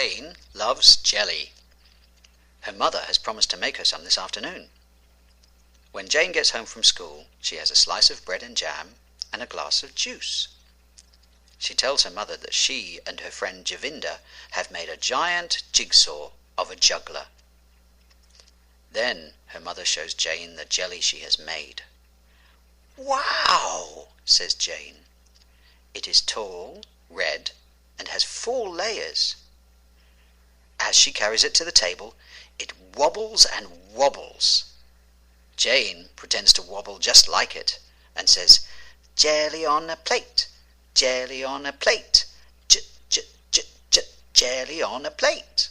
Jane loves jelly. Her mother has promised to make her some this afternoon. When Jane gets home from school, she has a slice of bread and jam and a glass of juice. She tells her mother that she and her friend Javinda have made a giant jigsaw of a juggler. Then her mother shows Jane the jelly she has made. "Wow!" says Jane. It is tall, red, and has 4 layers. As she carries it to the table, it wobbles and wobbles. Jane pretends to wobble just like it and says, "Jelly on a plate, jelly on a plate, jelly on a plate."